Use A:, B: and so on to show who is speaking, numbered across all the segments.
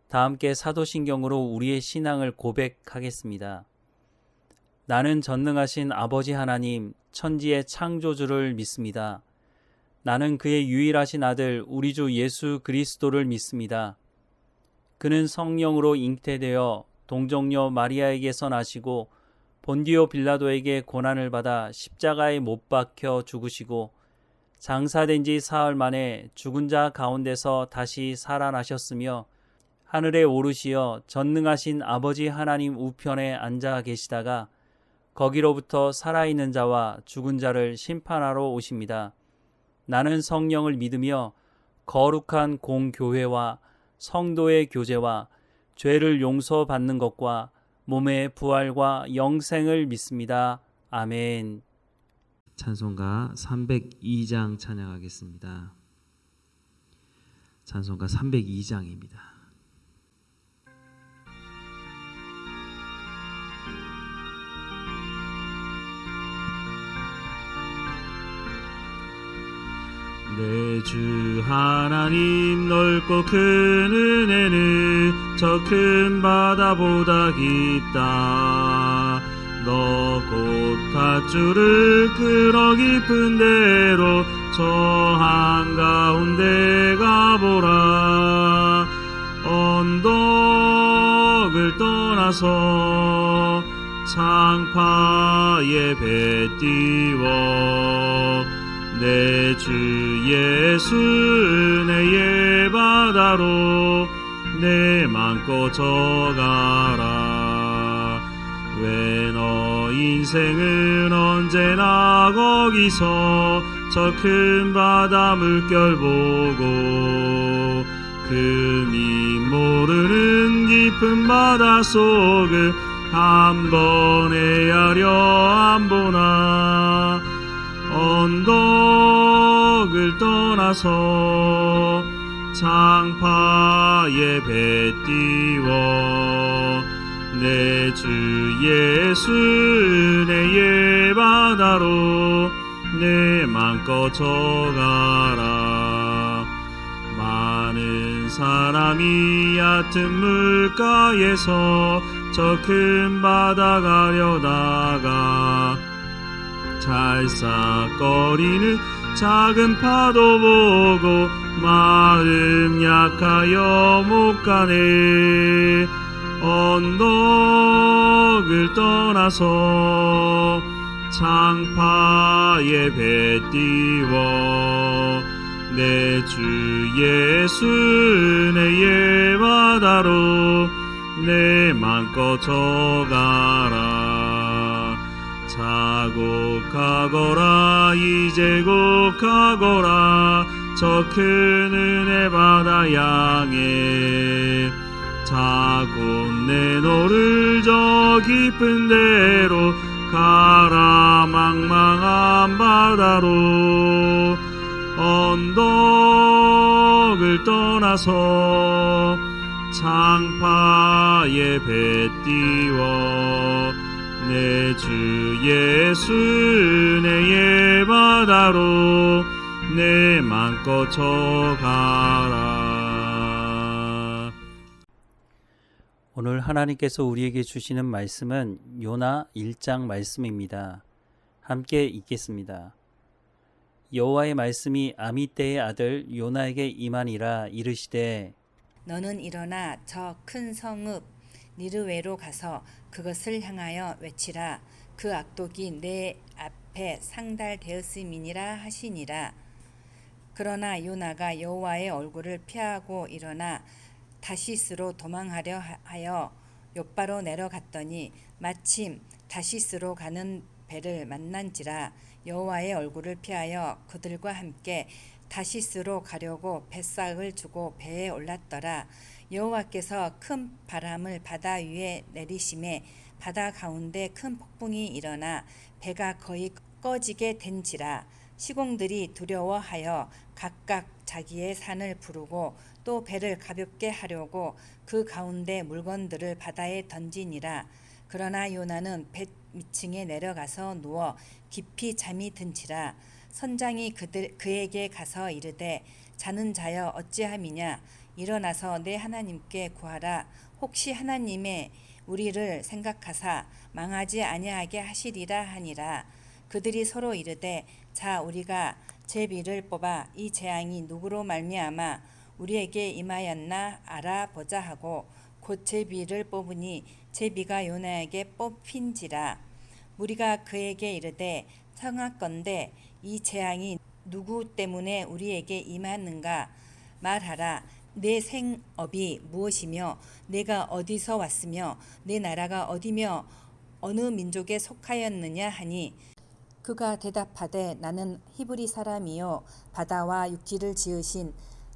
A: 다 함께 사도신경으로 우리의 신앙을 고백하겠습니다. 나는 전능하신 아버지 하나님, 천지의 창조주를 믿습니다. 나는 그의 유일하신 아들 우리 주 예수 그리스도를 믿습니다. 그는 성령으로 잉태되어 동정녀 마리아에게서 나시고 본디오 빌라도에게 고난을 받아 십자가에 못 박혀 죽으시고 장사된 지 사흘 만에 죽은 자 가운데서 다시 살아나셨으며 하늘에 오르시어 전능하신 아버지 하나님 우편에 앉아 계시다가 거기로부터 살아있는 자와 죽은 자를 심판하러 오십니다. 나는 성령을 믿으며 거룩한 공교회와 성도의 교제와 죄를 용서받는 것과 몸의 부활과 영생을 믿습니다. 아멘.
B: 찬송가 302장 찬양하겠습니다. 찬송가 302장입니다. 내 주 하나님 넓고 큰 은혜는 저 큰 바다보다 깊다. 너 곧 밧줄을 끌어 깊은 데로 저 한가운데 가보라. 언덕을 떠나서 창파에 배 띄워 내 주 예수 은혜의 바다로 내 맘껏 져가라. 왜 너 인생은 언제나 거기서 저 큰 바다 물결 보고 금이 모르는 깊은 바다 속을 한 번 헤아려 안 보나. 언덕을 떠나서 창파에 배 띄워 내 주 예수 은혜의 바다로 내 맘껏 져가라. 많은 사람이 얕은 물가에서 저 큰 바다 가려다가 찰싹거리는 작은 파도 보고 마음 약하여 못 가네. 언덕을 떠나서 창파에 배 띄워 내 주 예수 은혜의 바다로 내 맘껏 져가라. 자곡하거라 이제 곡하거라 저 큰 은혜 바다 향해. 자곧 내 노를 저 깊은 데로 가라. 망망한 바다로 언덕을 떠나서 창파에 배 띄워 내 주 예수 은혜의 바다로 내 맘껏 져가라.
A: 오늘 하나님께서 우리에게 주시는 말씀은 요나 1장 말씀입니다. 함께 읽겠습니다. 여호와의 말씀이 아미떼의 아들 요나에게 임하니라. 이르시되
C: 너는 일어나 저 큰 성읍 니르웨로 가서 그것을 향하여 외치라. 그 악독이 내 앞에 상달되었음이니라 하시니라. 그러나 요나가 여호와의 얼굴을 피하고 일어나 다시스로 도망하려 하여 욥바로 내려갔더니 마침 다시스로 가는 배를 만난지라. 여호와의 얼굴을 피하여 그들과 함께 다시스로 가려고 뱃삭을 주고 배에 올랐더라. 여호와께서 큰 바람을 바다 위에 내리심에 바다 가운데 큰 폭풍이 일어나 배가 거의 꺼지게 된지라. 시공들이 두려워하여 각각 자기의 산을 부르고 또 배를 가볍게 하려고 그 가운데 물건들을 바다에 던지니라. 그러나 요나는 배 밑층에 내려가서 누워 깊이 잠이 든지라. 선장이 그에게 가서 이르되 자는 자여 어찌함이냐. 일어나서 내 하나님께 구하라. 혹시 하나님의 우리를 생각하사 망하지 아니하게 하시리라 하니라. 그들이 서로 이르되 자 우리가 제비를 뽑아 이 재앙이 누구로 말미암아 우리에게 임하였나 알아보자 하고 곧 제비를 뽑으니 제비가 요나에게 뽑힌지라. 무리가 그에게 이르되 청하건대 이 재앙이 누구 때문에 우리에게 임하는가 말하라. 내 생업이 무엇이며 내가 어디서 왔으며 내 나라가 어디며 어느 민족에 속하였느냐 하니 그가 대답하되 나는 히브리 사람이요 바다와 육지를 지으신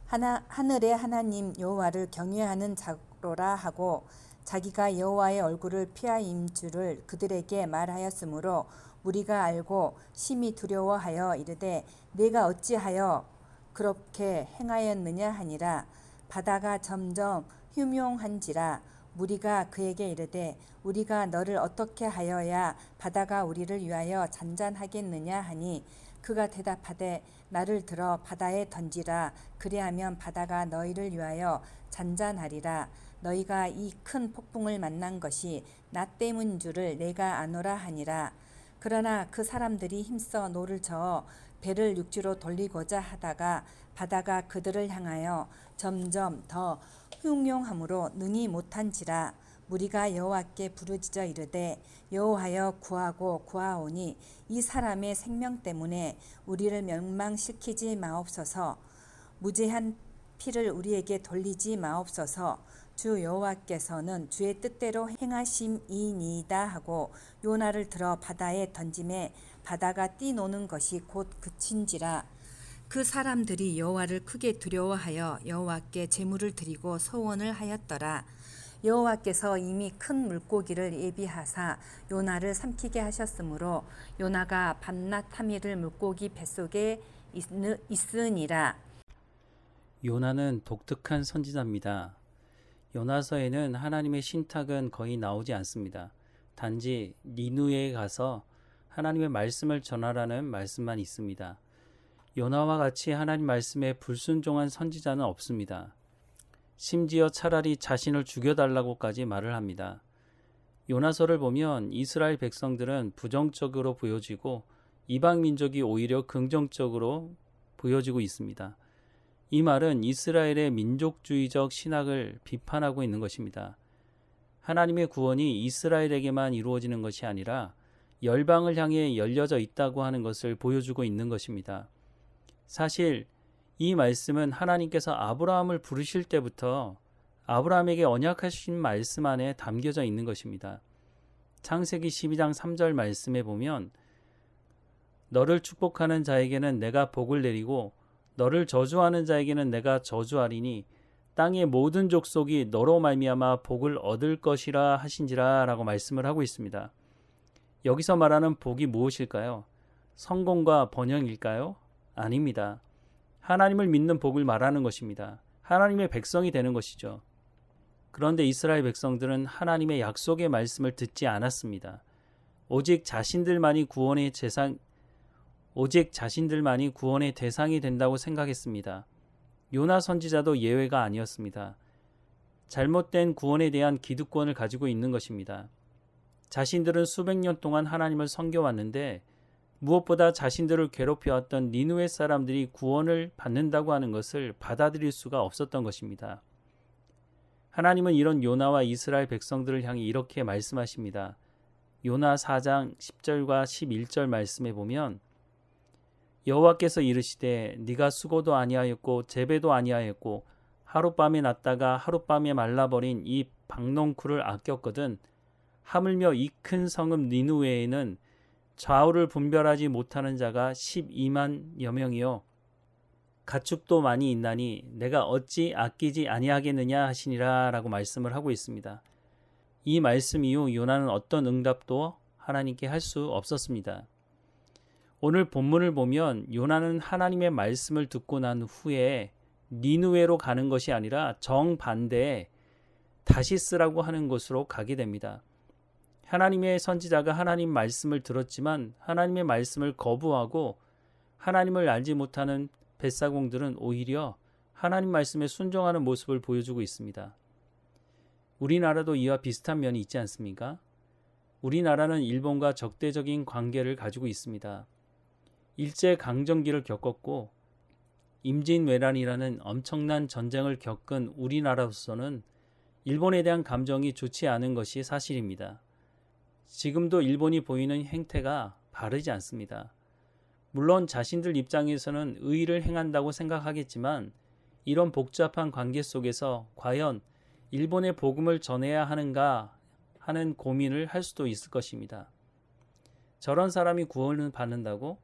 C: 하늘의 하나님 여호와를 경외하는 자로라 하고 자기가 여호와의 얼굴을 피하인 줄을 그들에게 말하였으므로 무리가 알고 심히 두려워하여 이르되 내가 어찌하여 그렇게 행하였느냐 하니라. 바다가 점점 흉흉한지라. 무리가 그에게 이르되 우리가 너를 어떻게 하여야 바다가 우리를 위하여 잔잔하겠느냐 하니 그가 대답하되 나를 들어 바다에 던지라. 그리하면 바다가 너희를 위하여 잔잔하리라. 너희가 이 큰 폭풍을 만난 것이 나 때문인 줄을 내가 아노라 하니라. 그러나 그 사람들이 힘써 노를 저어 배를 육지로 돌리고자 하다가 바다가 그들을 향하여 점점 더 흉흉함으로 능히 못한지라. 무리가 여호와께 부르짖어 이르되 여호와여 구하고 구하오니 이 사람의 생명 때문에 우리를 멸망시키지 마옵소서. 무죄한 피를 우리에게 돌리지 마옵소서. 주 여호와께서는 주의 뜻대로 행하심이니이다 하고 요나를 들어 바다에 던짐에 바다가 뛰노는 것이 곧 그친지라. 그 사람들이 여호와를 크게 두려워하여 여호와께 제물을 드리고 소원을 하였더라. 여호와께서 이미 큰 물고기를 예비하사 요나를 삼키게 하셨으므로 요나가 밤낮 3일을 물고기 뱃속에 있으니라.
A: 요나는 독특한 선지자입니다. 요나서에는 하나님의 신탁은 거의 나오지 않습니다. 단지 니누에에 가서 하나님의 말씀을 전하라는 말씀만 있습니다. 요나와 같이 하나님 말씀에 불순종한 선지자는 없습니다. 심지어 차라리 자신을 죽여달라고까지 말을 합니다. 요나서를 보면 이스라엘 백성들은 부정적으로 보여지고 이방 민족이 오히려 긍정적으로 보여지고 있습니다. 이 말은 이스라엘의 민족주의적 신학을 비판하고 있는 것입니다. 하나님의 구원이 이스라엘에게만 이루어지는 것이 아니라 열방을 향해 열려져 있다고 하는 것을 보여주고 있는 것입니다. 사실 이 말씀은 하나님께서 아브라함을 부르실 때부터 아브라함에게 언약하신 말씀 안에 담겨져 있는 것입니다. 창세기 12장 3절 말씀에 보면 너를 축복하는 자에게는 내가 복을 내리고 너를 저주하는 자에게는 내가 저주하리니 땅의 모든 족속이 너로 말미암아 복을 얻을 것이라 하신지라 라고 말씀을 하고 있습니다. 여기서 말하는 복이 무엇일까요? 성공과 번영일까요? 아닙니다. 하나님을 믿는 복을 말하는 것입니다. 하나님의 백성이 되는 것이죠. 그런데 이스라엘 백성들은 하나님의 약속의 말씀을 듣지 않았습니다. 오직 자신들만이 구원의 대상이 된다고 생각했습니다. 요나 선지자도 예외가 아니었습니다. 잘못된 구원에 대한 기득권을 가지고 있는 것입니다. 자신들은 수백 년 동안 하나님을 섬겨왔는데 무엇보다 자신들을 괴롭혀왔던 니누에 사람들이 구원을 받는다고 하는 것을 받아들일 수가 없었던 것입니다. 하나님은 이런 요나와 이스라엘 백성들을 향해 이렇게 말씀하십니다. 요나 4장 10절과 11절 말씀에 보면 여호와께서 이르시되 네가 수고도 아니하였고 재배도 아니하였고 하룻밤에 났다가 하룻밤에 말라버린 이 박농쿨을 아꼈거든 하물며 이 큰 성읍 니누웨에는 좌우를 분별하지 못하는 자가 12만여 명이요 가축도 많이 있나니 내가 어찌 아끼지 아니하겠느냐 하시니라 라고 말씀을 하고 있습니다. 이 말씀 이후 요나는 어떤 응답도 하나님께 할 수 없었습니다. 오늘 본문을 보면 요나는 하나님의 말씀을 듣고 난 후에 니누웨로 가는 것이 아니라 정반대에 다시스라고 하는 곳으로 가게 됩니다. 하나님의 선지자가 하나님 말씀을 들었지만 하나님의 말씀을 거부하고 하나님을 알지 못하는 뱃사공들은 오히려 하나님 말씀에 순종하는 모습을 보여주고 있습니다. 우리나라도 이와 비슷한 면이 있지 않습니까? 우리나라는 일본과 적대적인 관계를 가지고 있습니다. 일제강점기를 겪었고 임진왜란이라는 엄청난 전쟁을 겪은 우리나라로서는 일본에 대한 감정이 좋지 않은 것이 사실입니다. 지금도 일본이 보이는 행태가 바르지 않습니다. 물론 자신들 입장에서는 의의를 행한다고 생각하겠지만 이런 복잡한 관계 속에서 과연 일본의 복음을 전해야 하는가 하는 고민을 할 수도 있을 것입니다. 저런 사람이 구원을 받는다고?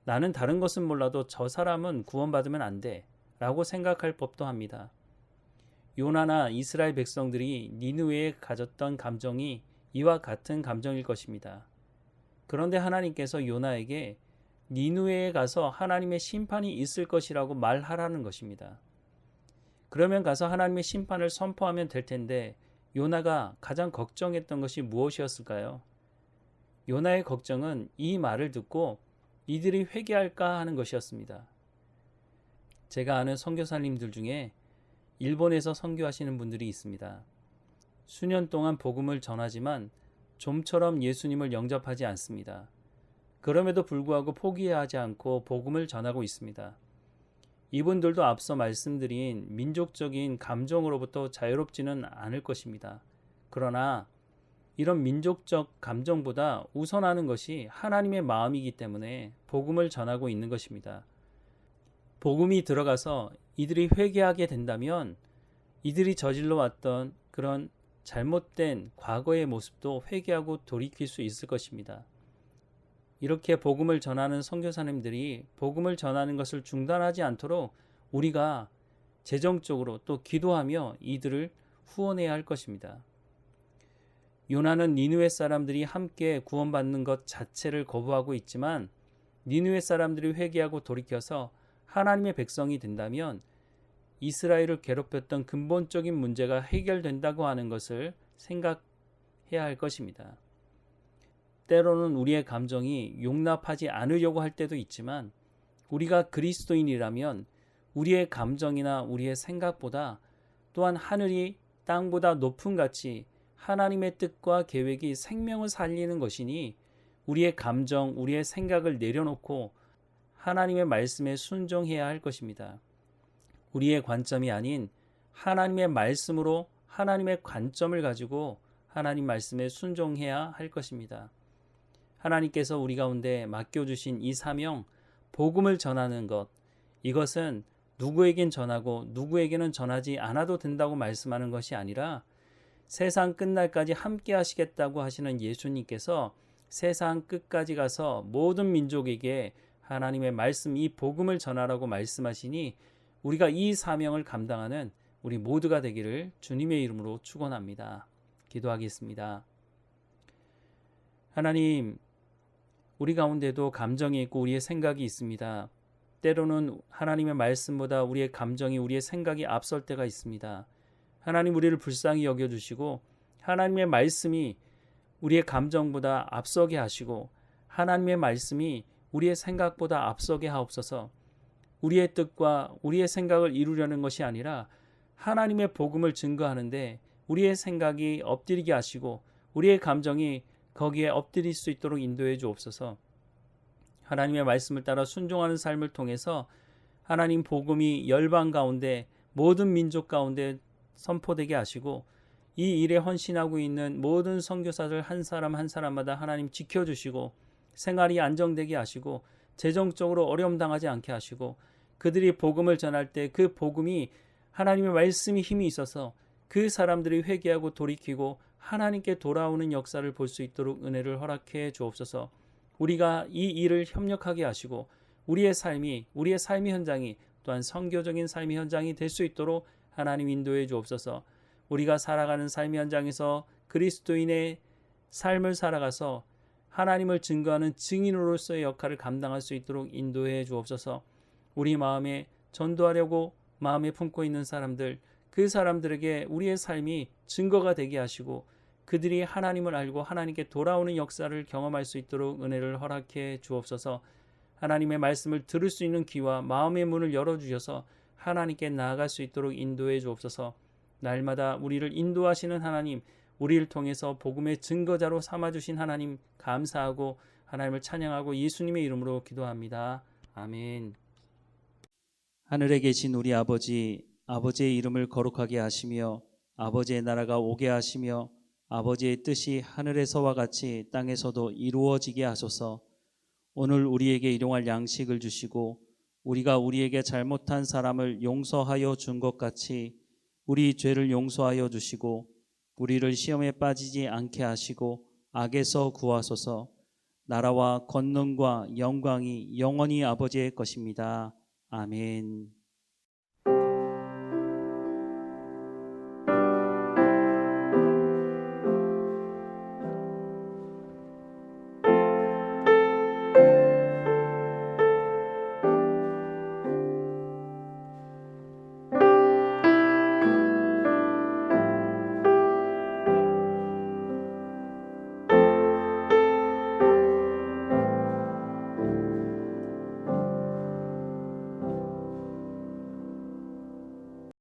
A: 나는 다른 것은 몰라도 저 사람은 구원받으면 안 돼 라고 생각할 법도 합니다. 요나나 이스라엘 백성들이 니느웨에 가졌던 감정이 이와 같은 감정일 것입니다. 그런데 하나님께서 요나에게 니느웨에 가서 하나님의 심판이 있을 것이라고 말하라는 것입니다. 그러면 가서 하나님의 심판을 선포하면 될 텐데 요나가 가장 걱정했던 것이 무엇이었을까요? 요나의 걱정은 이 말을 듣고 이들이 회개할까 하는 것이었습니다. 제가 아는 선교사님들 중에 일본에서 선교하시는 분들이 있습니다. 수년 동안 복음을 전하지만 좀처럼 예수님을 영접하지 않습니다. 그럼에도 불구하고 포기하지 않고 복음을 전하고 있습니다. 이분들도 앞서 말씀드린 민족적인 감정으로부터 자유롭지는 않을 것입니다. 그러나 이런 민족적 감정보다 우선하는 것이 하나님의 마음이기 때문에 복음을 전하고 있는 것입니다. 복음이 들어가서 이들이 회개하게 된다면 이들이 저질러 왔던 그런 잘못된 과거의 모습도 회개하고 돌이킬 수 있을 것입니다. 이렇게 복음을 전하는 선교사님들이 복음을 전하는 것을 중단하지 않도록 우리가 재정적으로 또 기도하며 이들을 후원해야 할 것입니다. 요나는 니느웨 사람들이 함께 구원받는 것 자체를 거부하고 있지만 니느웨 사람들이 회개하고 돌이켜서 하나님의 백성이 된다면 이스라엘을 괴롭혔던 근본적인 문제가 해결된다고 하는 것을 생각해야 할 것입니다. 때로는 우리의 감정이 용납하지 않으려고 할 때도 있지만 우리가 그리스도인이라면 우리의 감정이나 우리의 생각보다 또한 하늘이 땅보다 높은 가치 하나님의 뜻과 계획이 생명을 살리는 것이니 우리의 감정, 우리의 생각을 내려놓고 하나님의 말씀에 순종해야 할 것입니다. 우리의 관점이 아닌 하나님의 말씀으로 하나님의 관점을 가지고 하나님 말씀에 순종해야 할 것입니다. 하나님께서 우리 가운데 맡겨주신 이 사명, 복음을 전하는 것, 이것은 누구에겐 전하고 누구에게는 전하지 않아도 된다고 말씀하는 것이 아니라 세상 끝날까지 함께 하시겠다고 하시는 예수님께서 세상 끝까지 가서 모든 민족에게 하나님의 말씀, 이 복음을 전하라고 말씀하시니 우리가 이 사명을 감당하는 우리 모두가 되기를 주님의 이름으로 축원합니다. 기도하겠습니다. 하나님, 우리 가운데도 감정이 있고 우리의 생각이 있습니다. 때로는 하나님의 말씀보다 우리의 감정이 우리의 생각이 앞설 때가 있습니다. 하나님 우리를 불쌍히 여겨주시고 하나님의 말씀이 우리의 감정보다 앞서게 하시고 하나님의 말씀이 우리의 생각보다 앞서게 하옵소서. 우리의 뜻과 우리의 생각을 이루려는 것이 아니라 하나님의 복음을 증거하는데 우리의 생각이 엎드리게 하시고 우리의 감정이 거기에 엎드릴 수 있도록 인도해 주옵소서. 하나님의 말씀을 따라 순종하는 삶을 통해서 하나님 복음이 열방 가운데 모든 민족 가운데 선포되게 하시고 이 일에 헌신하고 있는 모든 선교사들 한 사람 한 사람마다 하나님 지켜주시고 생활이 안정되게 하시고 재정적으로 어려움 당하지 않게 하시고 그들이 복음을 전할 때 그 복음이 하나님의 말씀이 힘이 있어서 그 사람들이 회개하고 돌이키고 하나님께 돌아오는 역사를 볼 수 있도록 은혜를 허락해 주옵소서. 우리가 이 일을 협력하게 하시고 우리의 삶이 현장이 또한 선교적인 삶의 현장이 될 수 있도록 하나님 인도해 주옵소서. 우리가 살아가는 삶의 현장에서 그리스도인의 삶을 살아가서 하나님을 증거하는 증인으로서의 역할을 감당할 수 있도록 인도해 주옵소서. 우리 마음에 전도하려고 마음에 품고 있는 사람들, 그 사람들에게 우리의 삶이 증거가 되게 하시고 그들이 하나님을 알고 하나님께 돌아오는 역사를 경험할 수 있도록 은혜를 허락해 주옵소서. 하나님의 말씀을 들을 수 있는 귀와 마음의 문을 열어주셔서 하나님께 나아갈 수 있도록 인도해 주옵소서. 날마다 우리를 인도하시는 하나님, 우리를 통해서 복음의 증거자로 삼아주신 하나님 감사하고 하나님을 찬양하고 예수님의 이름으로 기도합니다. 아멘. 하늘에 계신 우리 아버지, 아버지의 이름을 거룩하게 하시며 아버지의 나라가 오게 하시며 아버지의 뜻이 하늘에서와 같이 땅에서도 이루어지게 하소서. 오늘 우리에게 일용할 양식을 주시고 우리가 우리에게 잘못한 사람을 용서하여 준 것 같이 우리 죄를 용서하여 주시고 우리를 시험에 빠지지 않게 하시고 악에서 구하소서. 나라와 권능과 영광이 영원히 아버지의 것입니다. 아멘.